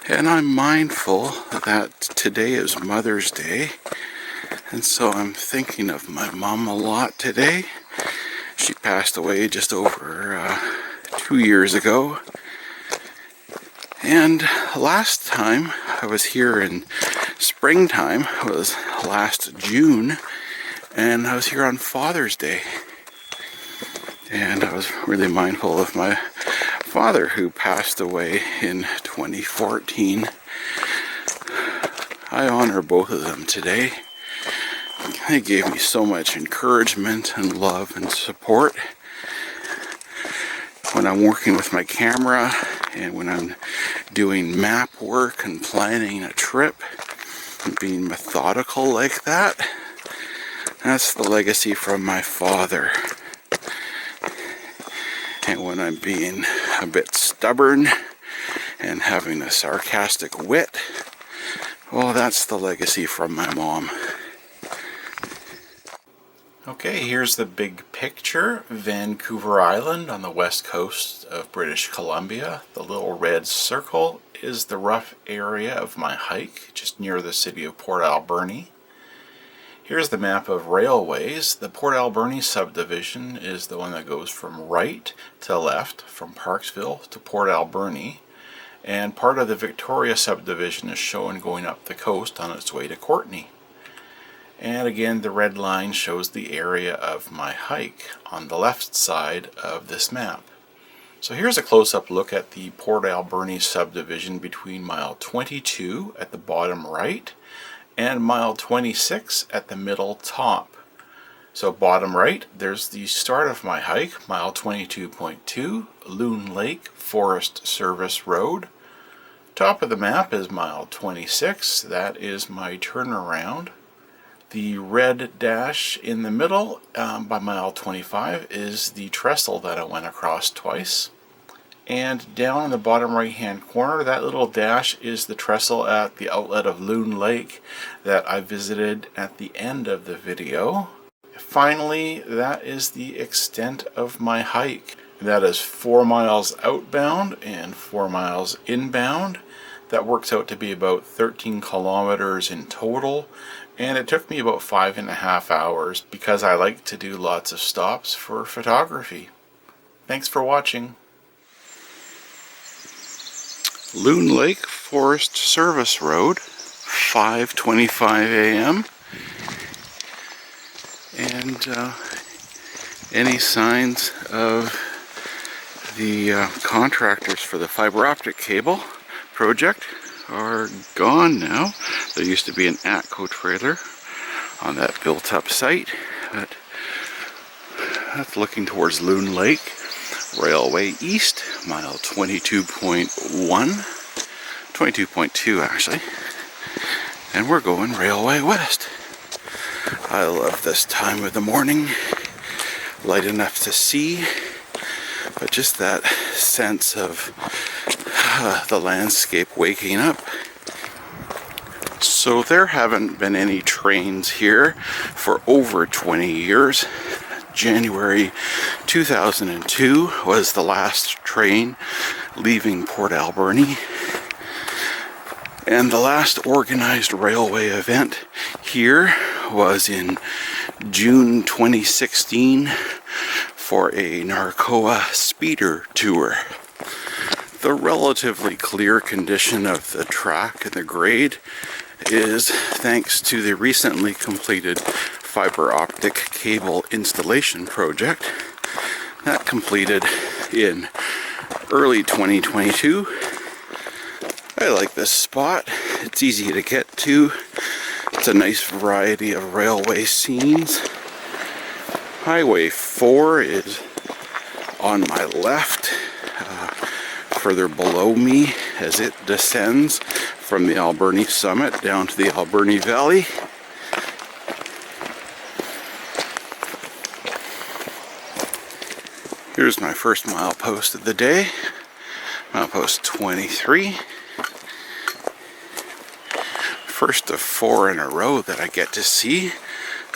And I'm mindful that today is Mother's Day, and so I'm thinking of my mom a lot today. She passed away just over 2 years ago. And last time I was here in springtime was last June, and I was here on Father's Day. And I was really mindful of my father, who passed away in 2014. I honor both of them today. They gave me so much encouragement and love and support when I'm working with my camera and when I'm doing map work and planning a trip and being methodical like that. That's the legacy from my father. And when I'm being a bit stubborn and having a sarcastic wit, well, that's the legacy from my mom. Okay, here's the big picture. Vancouver Island on the west coast of British Columbia. The little red circle is the rough area of my hike, just near the city of Port Alberni. Here's the map of railways. The Port Alberni subdivision is the one that goes from right to left, from Parksville to Port Alberni. And part of the Victoria subdivision is shown going up the coast on its way to Courtenay. And again, the red line shows the area of my hike on the left side of this map. So here's a close-up look at the Port Alberni subdivision between mile 22 at the bottom right and mile 26 at the middle top. So bottom right, there's the start of my hike, mile 22.2, Loon Lake Forest Service Road. Top of the map is mile 26, that is my turnaround. The red dash in the middle by mile 25 is the trestle that I went across twice. And down in the bottom right hand corner, that little dash is the trestle at the outlet of Loon Lake that I visited at the end of the video. Finally, that is the extent of my hike. That is 4 miles outbound and 4 miles inbound. That works out to be about 13 kilometers in total, and it took me about 5.5 hours because I like to do lots of stops for photography. Thanks for watching. Loon Lake Forest Service Road, 5:25 a.m. And any signs of the contractors for the fiber optic cable project are gone now. There used to be an ATCO trailer on that built up site, but that's looking towards Loon Lake. Railway East, mile 22.1, 22.2 actually, and we're going Railway West. I love this time of the morning, light enough to see, but just that sense of the landscape waking up. So there haven't been any trains here for over 20 years. January 2002 was the last train leaving Port Alberni, and the last organized railway event here was in June 2016 for a Narcoa speeder tour. The relatively clear condition of the track and the grade is thanks to the recently completed fiber optic cable installation project that completed in early 2022. I like this spot. It's easy to get to. It's a nice variety of railway scenes. Highway 4 is on my left, further below me as it descends from the Alberni summit down to the Alberni Valley. Here's my first milepost of the day, milepost 23. First of 4 in a row that I get to see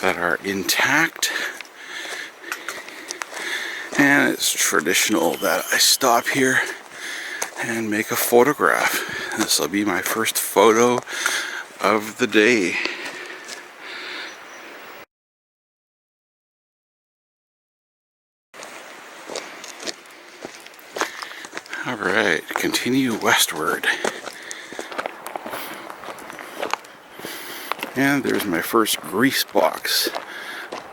that are intact. And it's traditional that I stop here and make a photograph. This will be my first photo of the day. Alright, continue westward. And there's my first grease box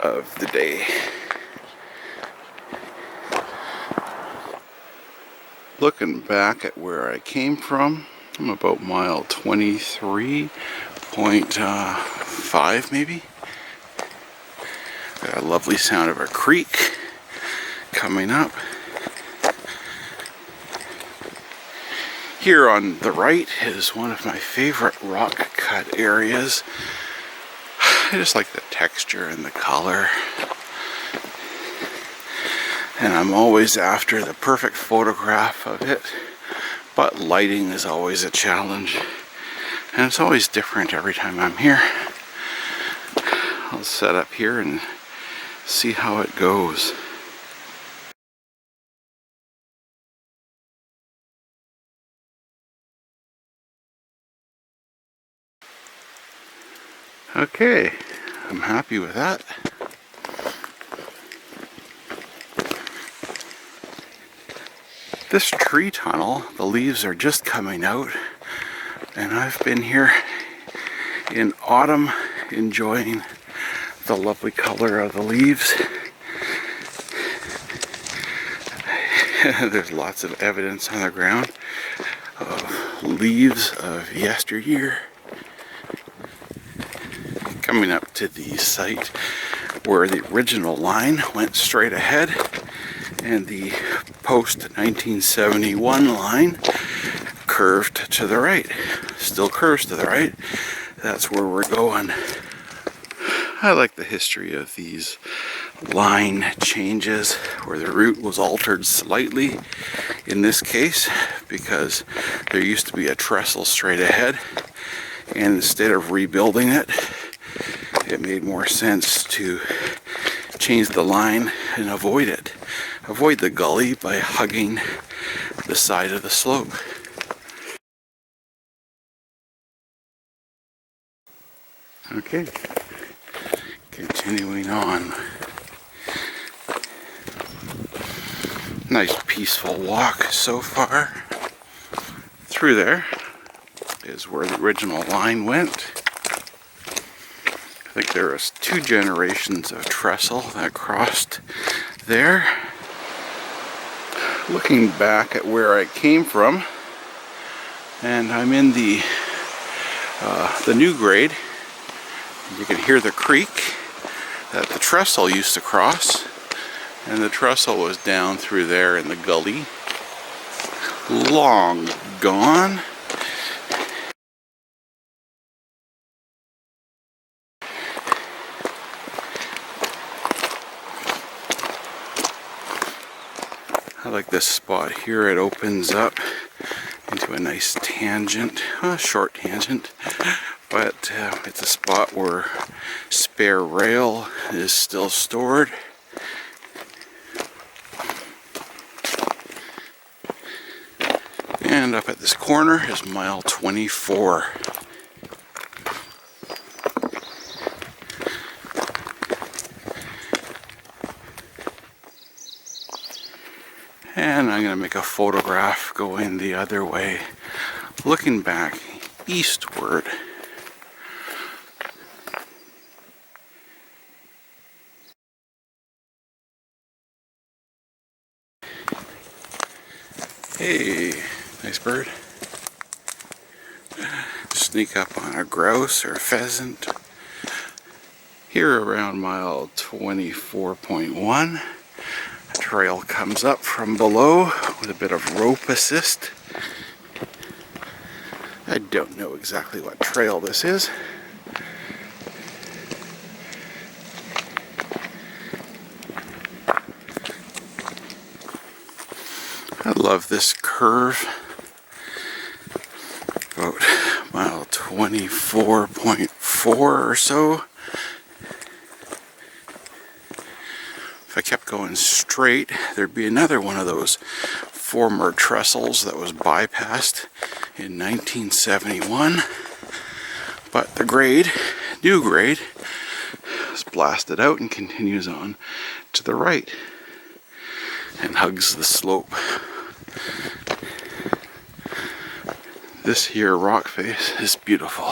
of the day. Looking back at where I came from, I'm about mile 23.5 maybe. Got a lovely sound of a creek coming up. Here on the right is one of my favorite rock cut areas. I just like the texture and the color. And I'm always after the perfect photograph of it. But lighting is always a challenge. And it's always different every time I'm here. I'll set up here and see how it goes. Okay, I'm happy with that. This tree tunnel, the leaves are just coming out, and I've been here in autumn enjoying the lovely color of the leaves. There's lots of evidence on the ground of leaves of yesteryear. Coming up to the site where the original line went straight ahead and the post 1971 line curved to the right. Still curves to the right. That's where we're going. I like the history of these line changes where the route was altered slightly in this case because there used to be a trestle straight ahead, and instead of rebuilding it, it made more sense to change the line and avoid it. Avoid the gully by hugging the side of the slope. Okay, continuing on. Nice peaceful walk so far. Through there is where the original line went. I think there was 2 generations of trestle that crossed there. Looking back at where I came from, and I'm in the new grade. You can hear the creek that the trestle used to cross, and the trestle was down through there in the gully. Long gone. I like this spot here. It opens up into a nice tangent, a short tangent, but it's a spot where spare rail is still stored. And up at this corner is mile 24. And I'm going to make a photograph going the other way, looking back eastward. Hey, nice bird. Sneak up on a grouse or a pheasant. Here around mile 24.1. Trail comes up from below with a bit of rope assist. I don't know exactly what trail this is. I love this curve. About mile 24.4 or so. If I kept going straight, there'd be another one of those former trestles that was bypassed in 1971, but the grade, new grade, is blasted out and continues on to the right and hugs the slope. This here rock face is beautiful.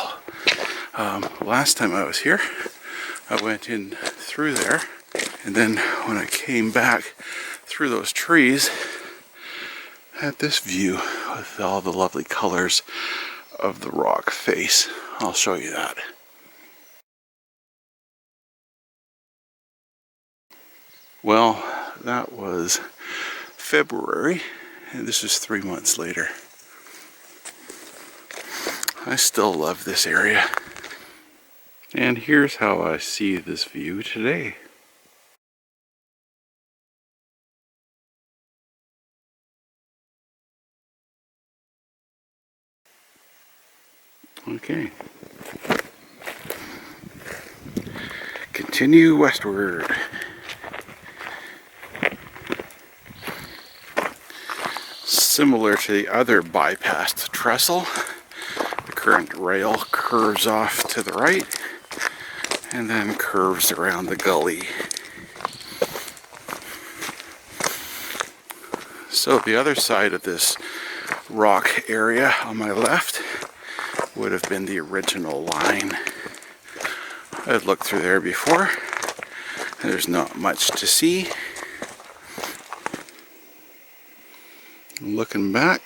Last time I was here, I went in through there, and then when I came back through those trees, I had this view with all the lovely colors of the rock face. I'll show you that. Well, that was February, and this is 3 months later. I still love this area. And here's how I see this view today. Okay. Continue westward. Similar to the other bypassed trestle, the current rail curves off to the right and then curves around the gully. So the other side of this rock area on my left would have been the original line. I've looked through there before, and there's not much to see. Looking back,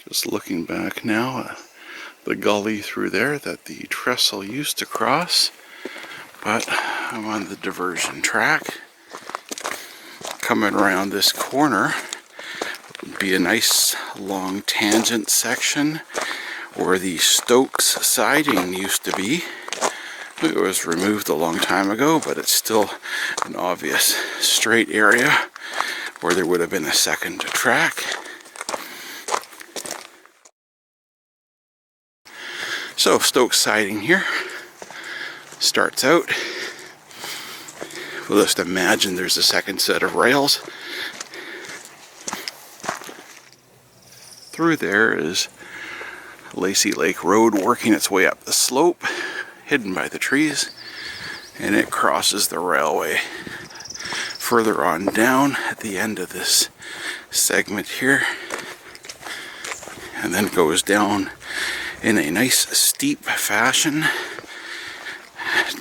just looking back now, the gully through there that the trestle used to cross, but I'm on the diversion track. Coming around this corner would be a nice long tangent section where the Stokes Siding used to be. It was removed a long time ago, but it's still an obvious straight area where there would have been a second track. So Stokes Siding here starts out. We'll just imagine there's a second set of rails. Through there is Lacy Lake Road working its way up the slope, hidden by the trees, and it crosses the railway further on down at the end of this segment here, and then goes down in a nice steep fashion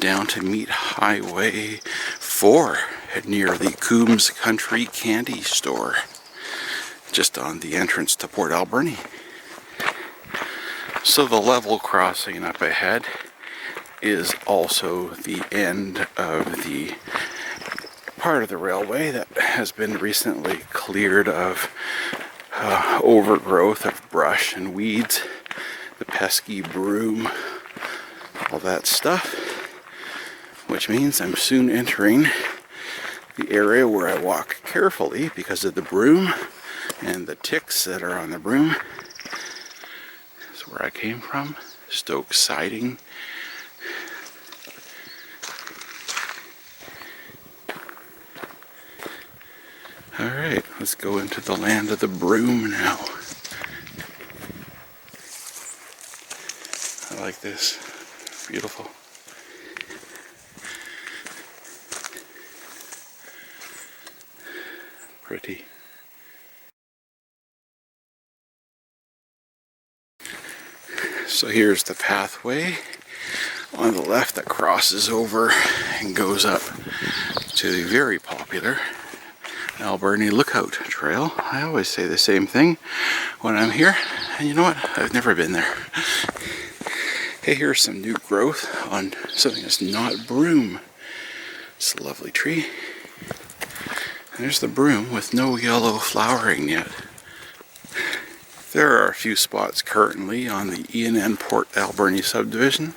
down to meet Highway 4 near the Coombs Country Candy Store, just on the entrance to Port Alberni. So the level crossing up ahead is also the end of the part of the railway that has been recently cleared of overgrowth of brush and weeds, the pesky broom, all that stuff, which means I'm soon entering the area where I walk carefully because of the broom and the ticks that are on the broom. That's where I came from, Stokes Siding. Alright, let's go into the land of the broom now. I like this. Beautiful. Pretty. So here's the pathway on the left that crosses over and goes up to the very popular Alberni Lookout Trail. I always say the same thing when I'm here, and you know what? I've never been there. Hey, here's some new growth on something that's not broom. It's a lovely tree. There's the broom with no yellow flowering yet. There are a few spots currently on the E&N Port Alberni subdivision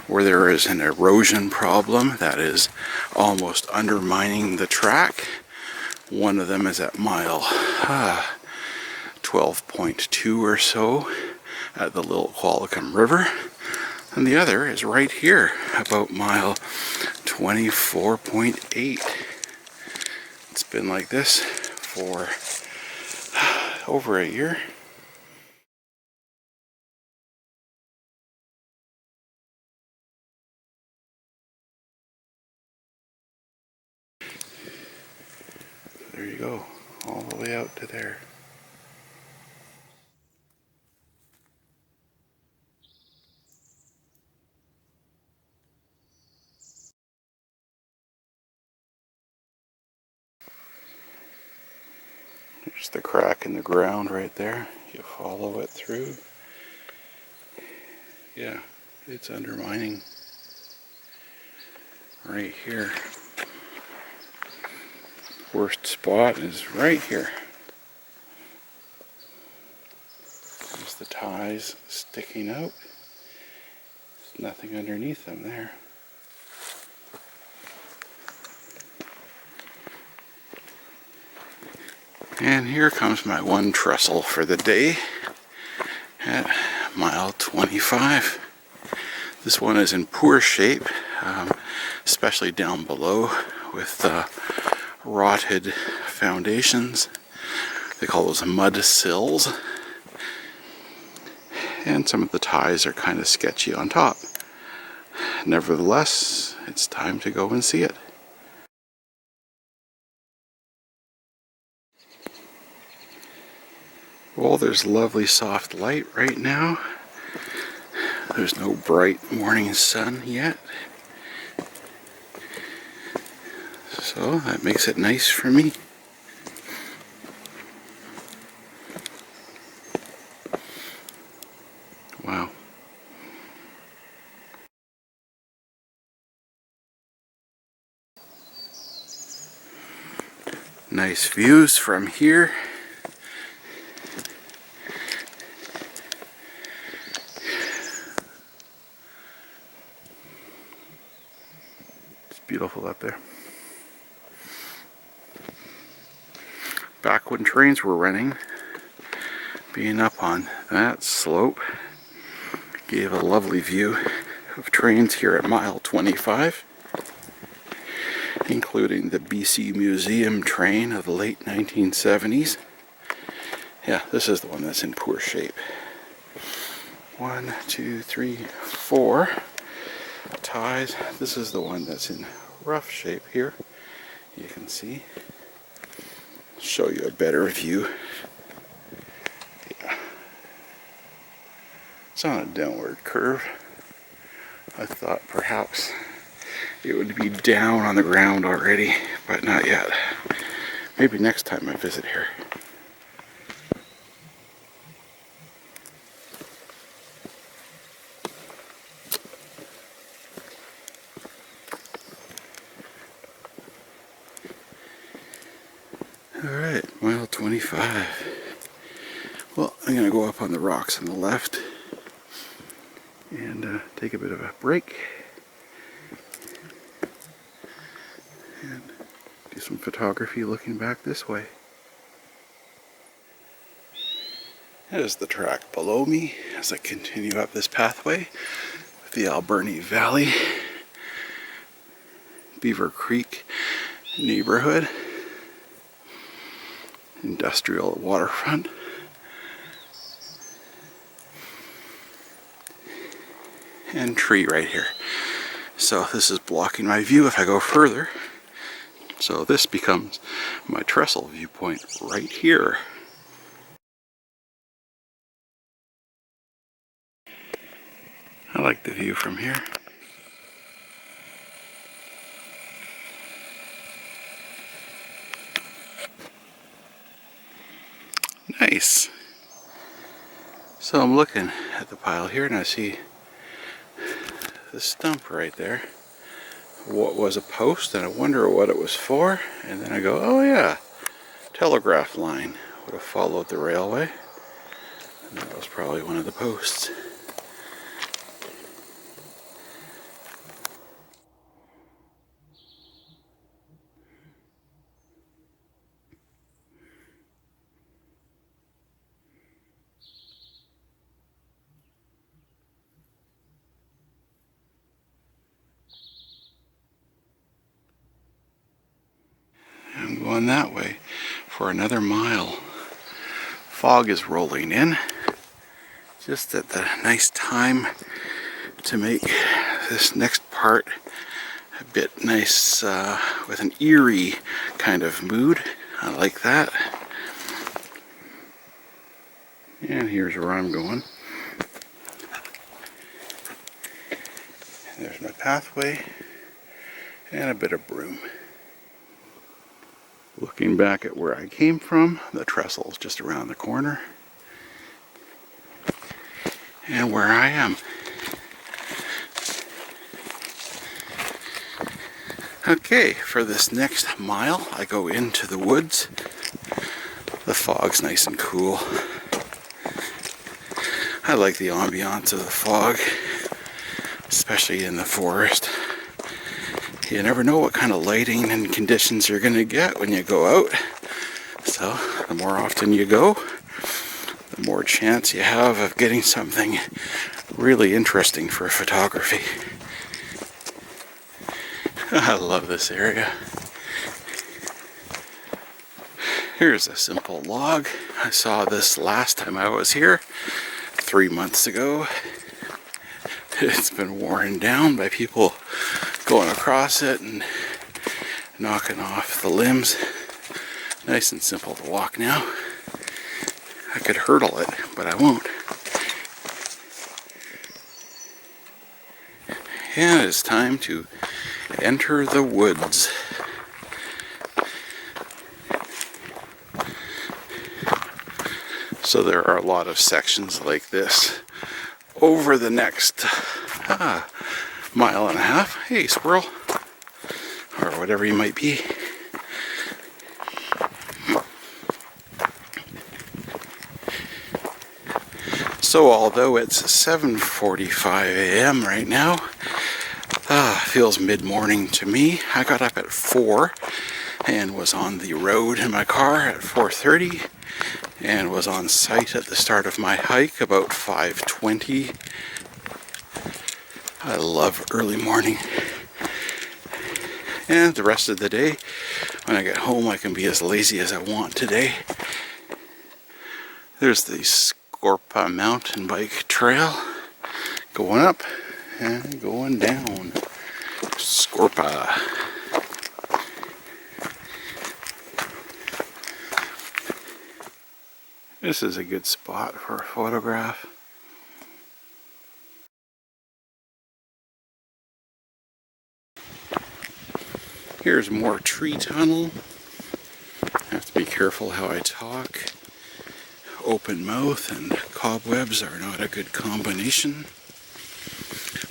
where there is an erosion problem that is almost undermining the track. One of them is at mile 12.2 or so at the Little Qualicum River. And the other is right here, about mile 24.8. It's been like this for over a year. There you go, all the way out to there. There's the crack in the ground right there. You follow it through. Yeah, it's undermining right here. Worst spot is right here. There's the ties sticking out. There's nothing underneath them there. And here comes my one trestle for the day at mile 25. This one is in poor shape, especially down below with rotted foundations. They call those mud sills. And some of the ties are kind of sketchy on top. Nevertheless, it's time to go and see it. Well, there's lovely soft light right now. There's no bright morning sun yet. So that makes it nice for me. Wow. Nice views from here. Beautiful up there. Back when trains were running, being up on that slope gave a lovely view of trains here at mile 25, including the BC Museum train of the late 1970s. Yeah, this is the one that's in poor shape. 1, 2, 3, 4 ties. This is the one that's in rough shape here. You can see. Show you a better view. Yeah. It's on a downward curve. I thought perhaps it would be down on the ground already, but not yet. Maybe next time I visit here. Alright, mile 25. Well, I'm going to go up on the rocks on the left and take a bit of a break and do some photography looking back this way. There's the track below me as I continue up this pathway with the Alberni Valley, Beaver Creek neighborhood, industrial waterfront. And tree right here. So this is blocking my view if I go further. So this becomes my Trestle viewpoint right here. I like the view from here. Nice. So I'm looking at the pile here and I see the stump right there. What was a post, and I wonder what it was for. And then I go, oh yeah, telegraph line would have followed the railway. And that was probably one of the posts. going that way for another mile. Fog is rolling in, just at the nice time to make this next part a bit nice, with an eerie kind of mood. I like that. And here's where I'm going. There's my pathway and a bit of broom. Looking back at where I came from, the Trestle is just around the corner. And where I am. Okay, for this next mile, I go into the woods. The fog's nice and cool. I like the ambiance of the fog, especially in the forest. You never know what kind of lighting and conditions you're going to get when you go out. So, the more often you go, the more chance you have of getting something really interesting for photography. I love this area. Here's a simple log. I saw this last time I was here, 3 months ago. It's been worn down by people going across it and knocking off the limbs. Nice and simple to walk now. I could hurdle it, but I won't. And it's time to enter the woods. So there are a lot of sections like this over the next mile and a half. Hey, squirrel, or whatever you might be. So although it's 7:45 a.m. right now, feels mid-morning to me. I got up at 4 and was on the road in my car at 4:30 and was on site at the start of my hike about 5:20. I love early morning. And the rest of the day, when I get home, I can be as lazy as I want today. There's the Scorpa mountain bike trail going up and going down. Scorpa. This is a good spot for a photograph. Here's more tree tunnel. I have to be careful how I talk. Open mouth and cobwebs are not a good combination.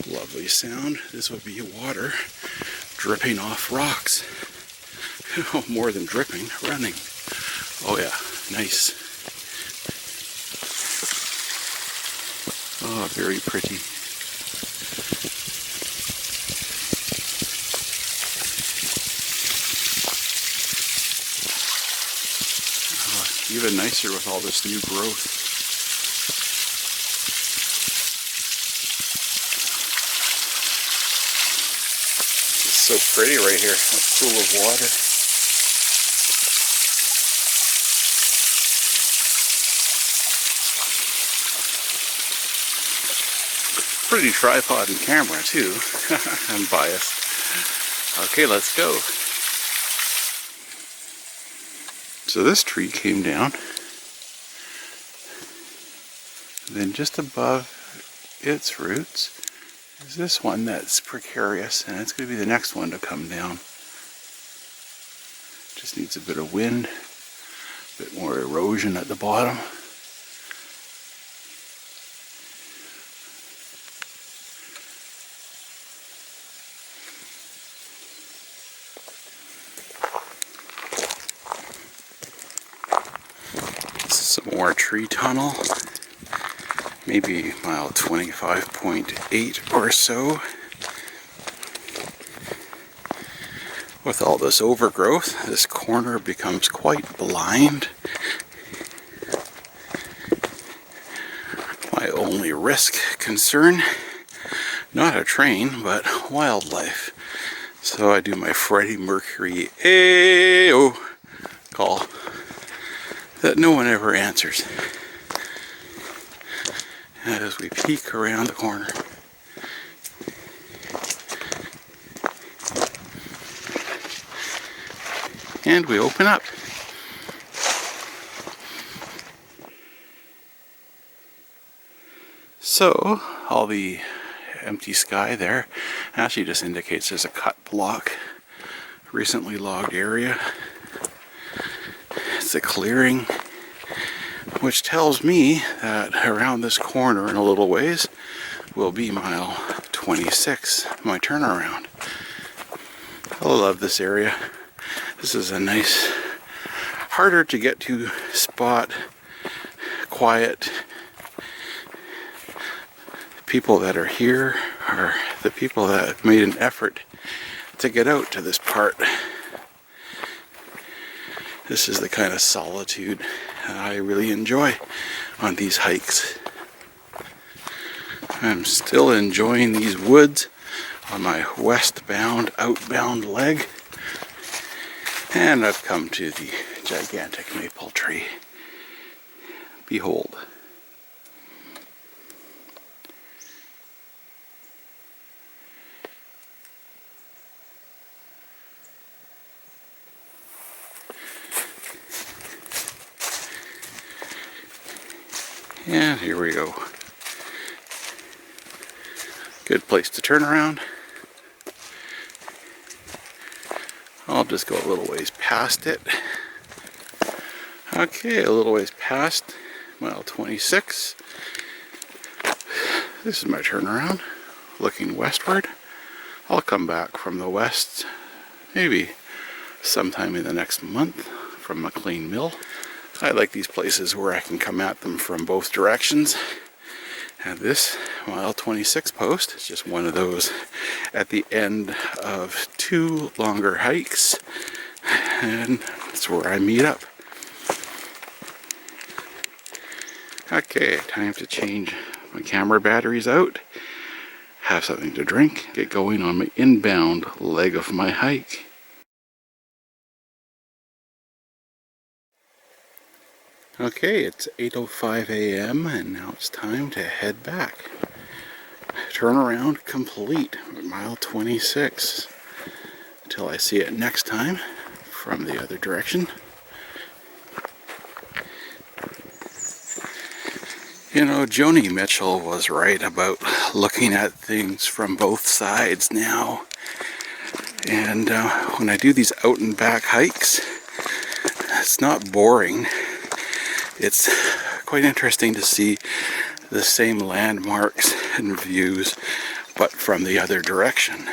Lovely sound. This would be water dripping off rocks. Oh, more than dripping, running. Oh yeah, nice. Oh, very pretty. Oh, even nicer with all this new growth. So pretty right here, a pool of water. Pretty tripod and camera too. I'm biased. Okay, let's go. So this tree came down. And then just above its roots is this one that's precarious, and it's going to be the next one to come down. Just needs a bit of wind, a bit more erosion at the bottom. Some more tree tunnel. Maybe mile 25.8 or so. With all this overgrowth, this corner becomes quite blind. My only risk concern, not a train, but wildlife. So I do my Freddie Mercury, "Ayo," call that no one ever answers as we peek around the corner. And we open up. So, all the empty sky there actually just indicates there's a cut block, recently logged area. It's a clearing, which tells me that around this corner in a little ways will be mile 26, my turnaround. I love this area. This is a nice, harder to get to spot, quiet. People that are here are the people that have made an effort to get out to this part. This is the kind of solitude I really enjoy on these hikes. I'm still enjoying these woods on my westbound, outbound leg. And I've come to the gigantic maple tree. Behold. And here we go. Good place to turn around. I'll just go a little ways past it. Okay, a little ways past mile 26. This is my turnaround, looking westward. I'll come back from the west, maybe sometime in the next month from McLean Mill. I like these places where I can come at them from both directions. And this mile 26 post is just one of those at the end of two longer hikes, and that's where I meet up. Okay, time to change my camera batteries out, have something to drink, get going on my inbound leg of my hike. Okay, it's 8:05 a.m. and now it's time to head back. Turnaround complete at mile 26. Until I see it next time from the other direction. You know, Joni Mitchell was right about looking at things from both sides now. And when I do these out and back hikes, it's not boring. It's quite interesting to see the same landmarks and views, but from the other direction.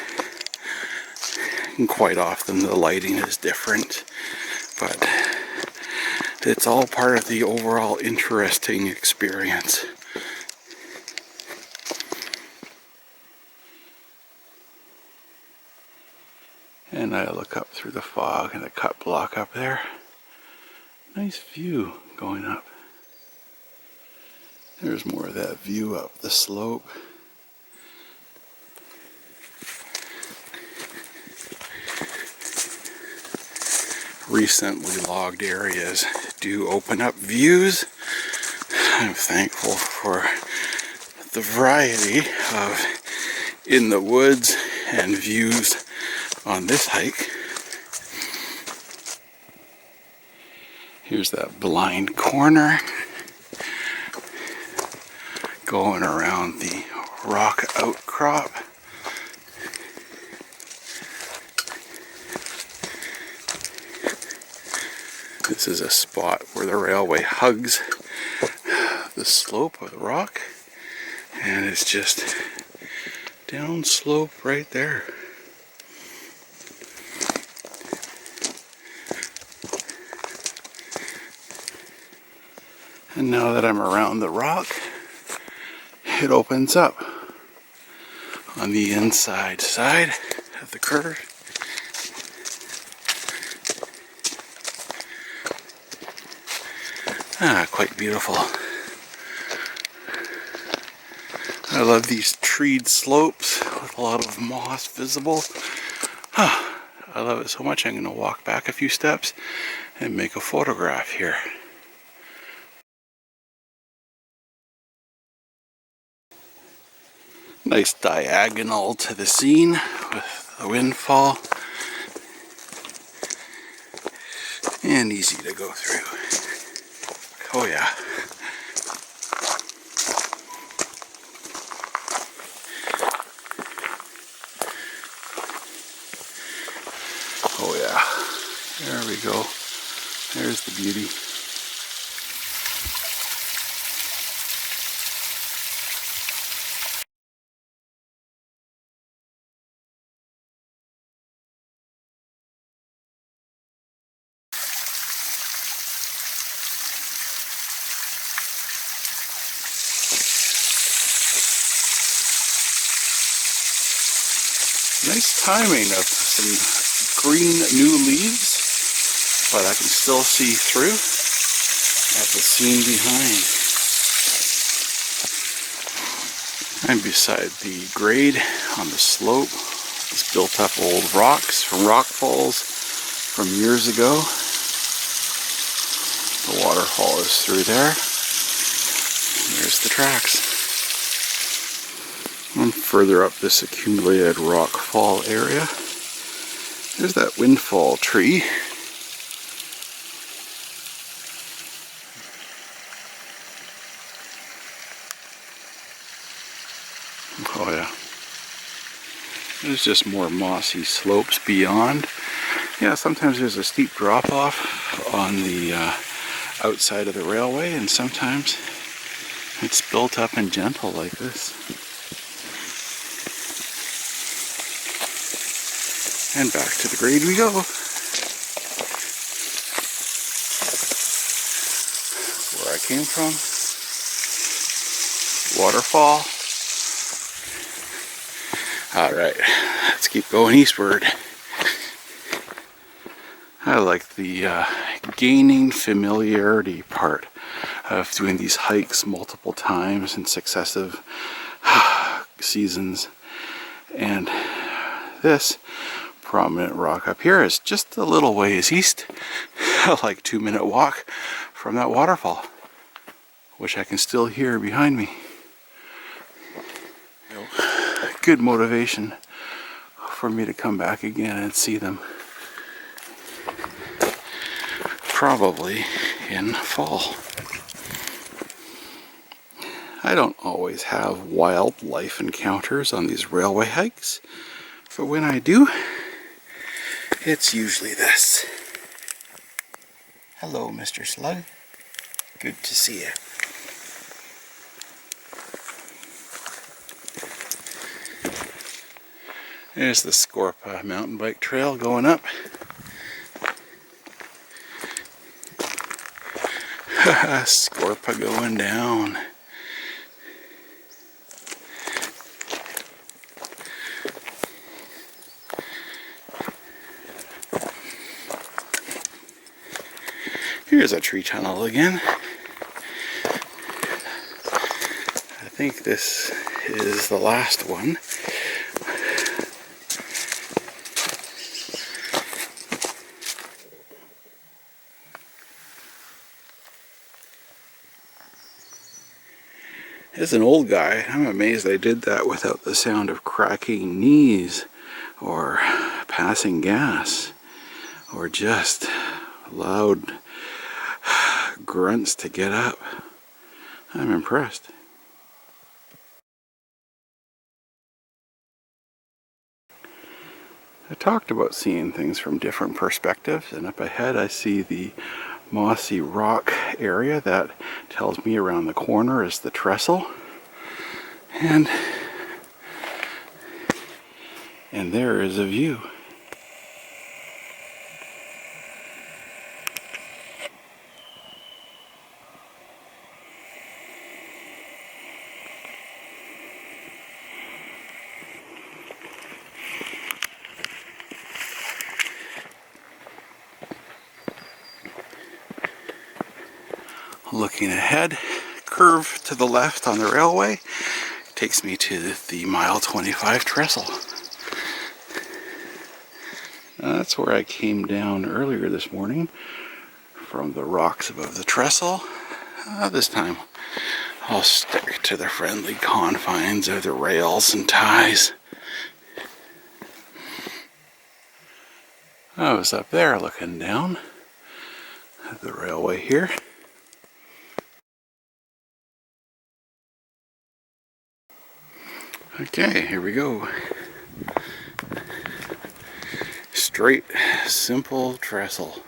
And quite often the lighting is different, but it's all part of the overall interesting experience. And I look up through the fog and the cut block up there. Nice view going up. There's more of that view up the slope. Recently logged areas do open up views. I'm thankful for the variety of in the woods and views on this hike. Here's that blind corner going around the rock outcrop. This is a spot where the railway hugs the slope of the rock, and it's just down slope right there. And now that I'm around the rock, it opens up on the inside side of the curve. Quite beautiful. I love these treed slopes with a lot of moss visible. I love it so much I'm going to walk back a few steps and make a photograph here. Nice diagonal to the scene with the windfall, and easy to go through. Oh yeah. Oh yeah. There we go. There's the beauty. Nice timing of some green new leaves, but I can still see through at the scene behind. I'm beside the grade on the slope. These built up old rocks from rock falls from years ago. The waterfall is through there. There's the tracks. And further up this accumulated rock fall area, there's that windfall tree. Oh yeah. There's just more mossy slopes beyond. Yeah, sometimes there's a steep drop off on the outside of the railway, and sometimes it's built up and gentle like this. And back to the grade we go. Where I came from. Waterfall. Alright, let's keep going eastward. I like the gaining familiarity part of doing these hikes multiple times in successive seasons. And this prominent rock up here is just a little ways east, like 2-minute walk from that waterfall, which I can still hear behind me. Good motivation for me to come back again and see them. Probably in fall. I don't always have wildlife encounters on these railway hikes, but when I do, it's usually this. Hello, Mr. Slug. Good to see you. There's the Scorpa mountain bike trail going up. Scorpa going down. Here's a tree tunnel again. I think this is the last one. As an old guy, I'm amazed I did that without the sound of cracking knees or passing gas or just loud grunts to get up. I'm impressed. I talked about seeing things from different perspectives, and up ahead I see the mossy rock area that tells me around the corner is the Trestle, and there is a view. Looking ahead, curve to the left on the railway takes me to the mile 25 Trestle. That's where I came down earlier this morning from the rocks above the trestle. This time I'll stick to the friendly confines of the rails and ties. I was up there looking down at the railway here. Okay, here we go. Straight, simple trestle.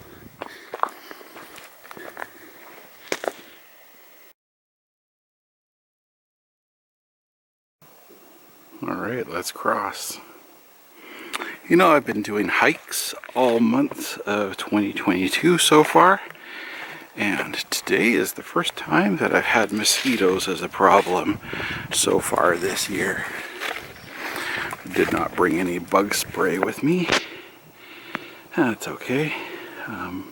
Alright, let's cross. You know, I've been doing hikes all month of 2022 so far, and today is the first time that I've had mosquitoes as a problem so far this year. I did not bring any bug spray with me. That's okay. I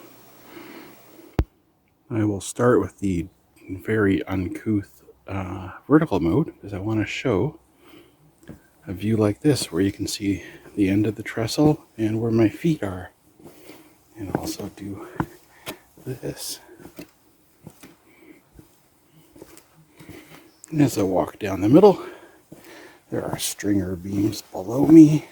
will start with the very uncouth vertical mode because I want to show a view like this where you can see the end of the trestle and where my feet are, and also do this. And as I walk down the middle, there are stringer beams below me.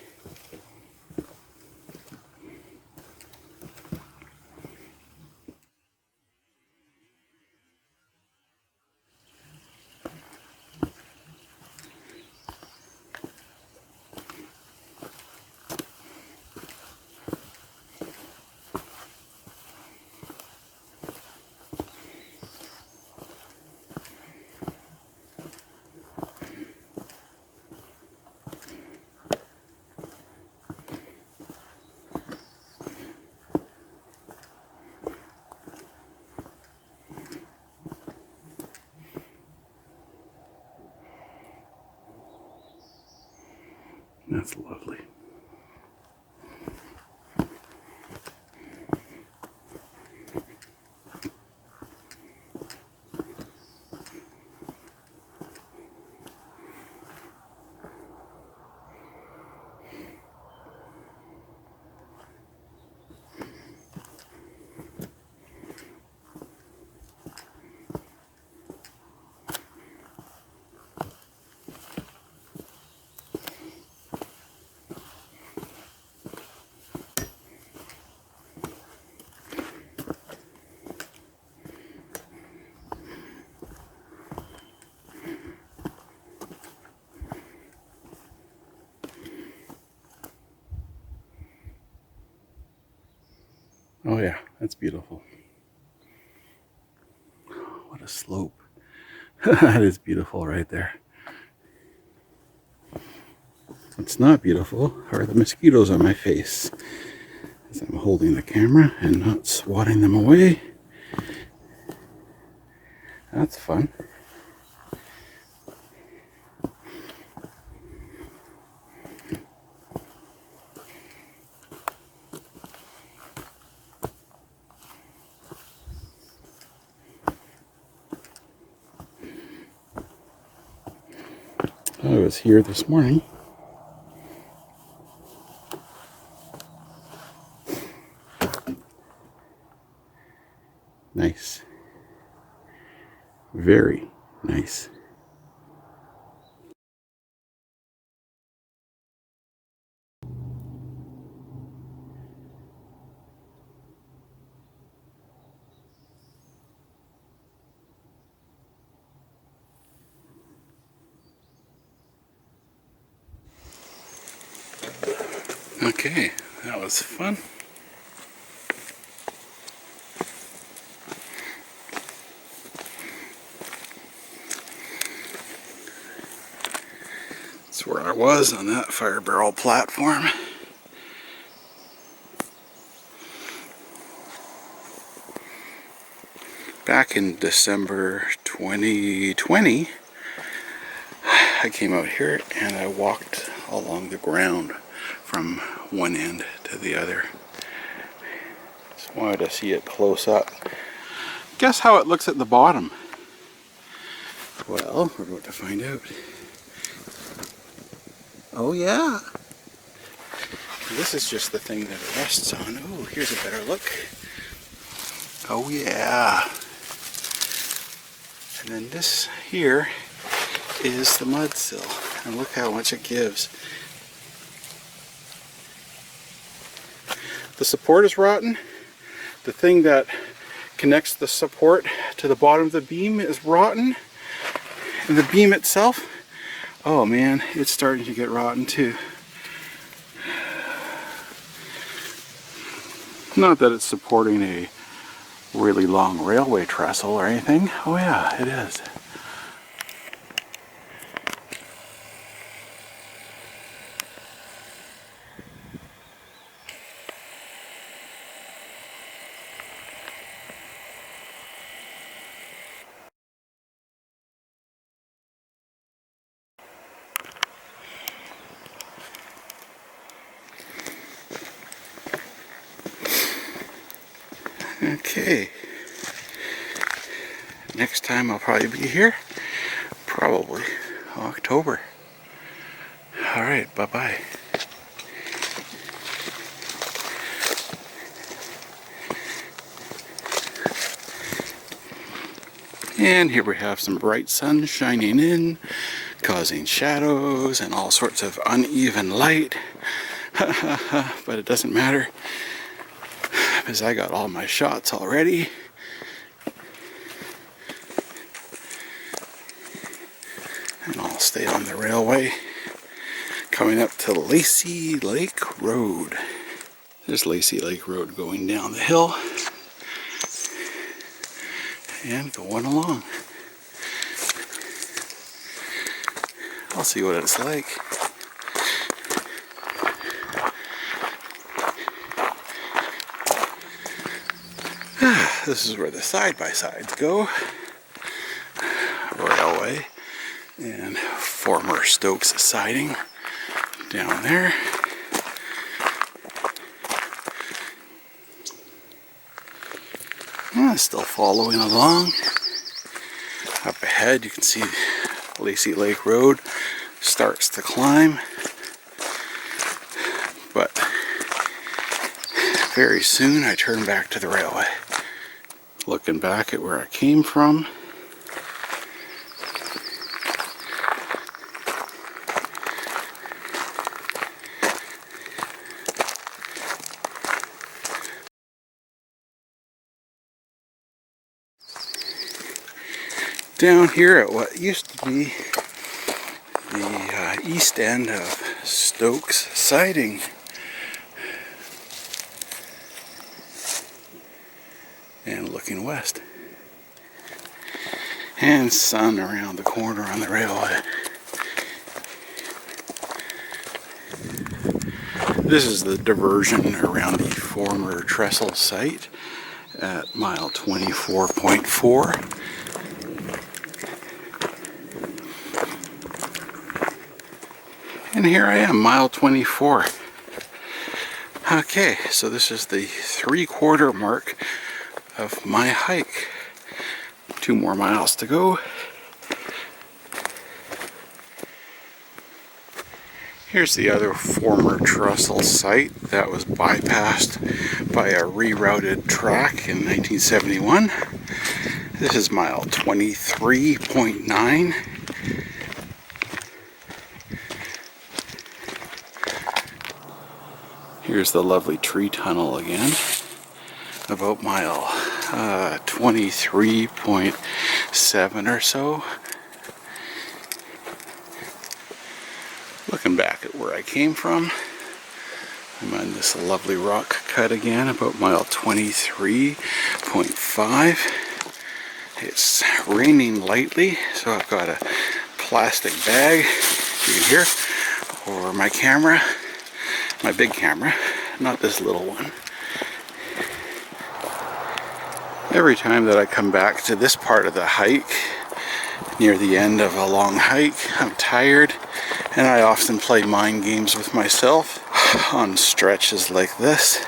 That's lovely. Oh yeah, that's beautiful. What a slope. That is beautiful right there. What's not beautiful are the mosquitoes on my face as I'm holding the camera and not swatting them away. That's fun. I was here this morning. Nice. Very nice. Okay, that was fun. That's where I was on that fire barrel platform. Back in December 2020, I came out here and I walked along the ground from one end to the other. Just wanted to see it close up. Guess how it looks at the bottom? Well, we're about to find out. Oh yeah! This is just the thing that it rests on. Oh, here's a better look. Oh yeah. And then this here is the mud sill. And look how much it gives. The support is rotten. The thing that connects the support to the bottom of the beam is rotten. And the beam itself, oh man, it's starting to get rotten too. Not that it's supporting a really long railway trestle or anything. Oh yeah, it is. Okay, next time I'll probably be here, probably October. Alright, bye-bye. And here we have some bright sun shining in, causing shadows and all sorts of uneven light. But it doesn't matter, because I got all my shots already. And I'll stay on the railway, coming up to Lacy Lake Road. There's Lacy Lake Road going down the hill and going along. I'll see what it's like. This is where the side-by-sides go. Railway and former Stokes Siding down there. Yeah, still following along. Up ahead you can see Lacy Lake Road starts to climb. But very soon I turn back to the railway. Looking back at where I came from. Down here at what used to be the east end of Stokes Siding. And looking west. And sun around the corner on the railway. This is the diversion around the former Trestle site at mile 24.4. And here I am, mile 24. Okay, so this is the 3/4 mark of my hike. 2 more miles to go. Here's the other former trestle site that was bypassed by a rerouted track in 1971. This is mile 23.9. Here's the lovely tree tunnel again, about mile 23.7 or so. Looking back at where I came from, I'm on this lovely rock cut again, about mile 23.5. It's raining lightly, so I've got a plastic bag, you can hear, over my camera, my big camera, not this little one. Every time that I come back to this part of the hike, near the end of a long hike, I'm tired, and I often play mind games with myself on stretches like this,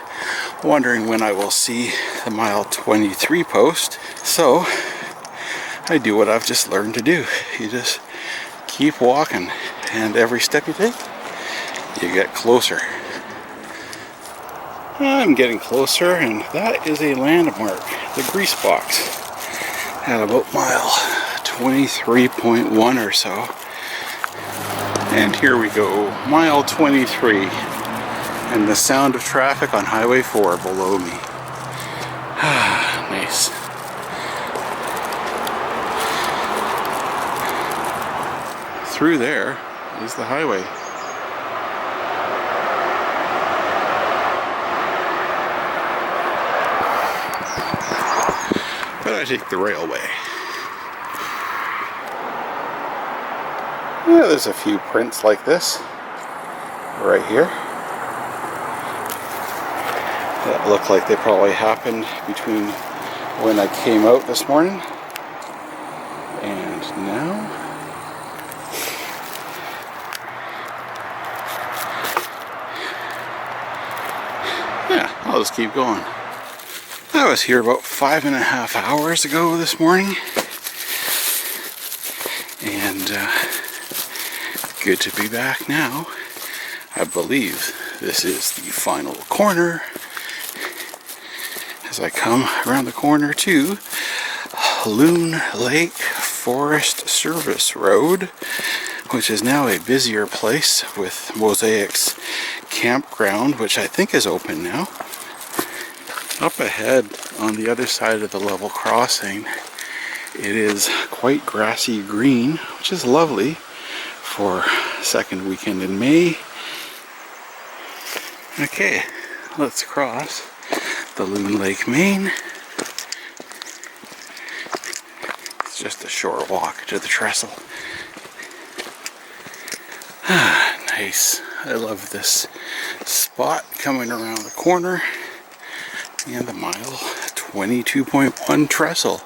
wondering when I will see the mile 23 post. So I do what I've just learned to do. You just keep walking, and every step you take, you get closer. I'm getting closer, and that is a landmark. the grease box at about mile 23.1 or so. And here we go, mile 23, and the sound of traffic on Highway 4 below me. Nice. Through there is the highway. But I take the railway. Yeah, there's a few prints like this right here that look like they probably happened between when I came out this morning and now. Yeah, I'll just keep going. I was here about 5.5 hours ago this morning, and good to be back now. I believe this is the final corner as I come around the corner to Loon Lake Forest Service Road, which is now a busier place with Mosaic's campground, which I think is open now. Up ahead on the other side of the level crossing, it is quite grassy green, which is lovely for second weekend in May. Okay, let's cross the Loon Lake Main. It's just a short walk to the Trestle. Nice. I love this spot coming around the corner. And the mile 22.1 Trestle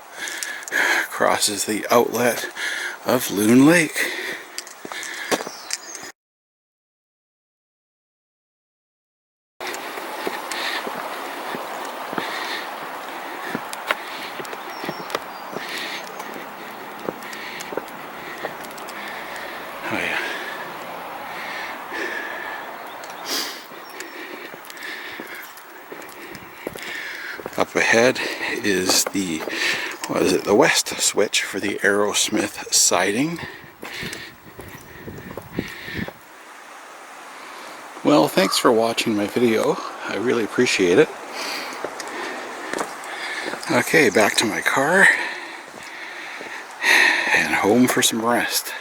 crosses the outlet of Loon Lake. Oh yeah. Up ahead is the, what is it, the west switch for the Aerosmith siding. Well, thanks for watching my video. I really appreciate it. Okay, back to my car and home for some rest.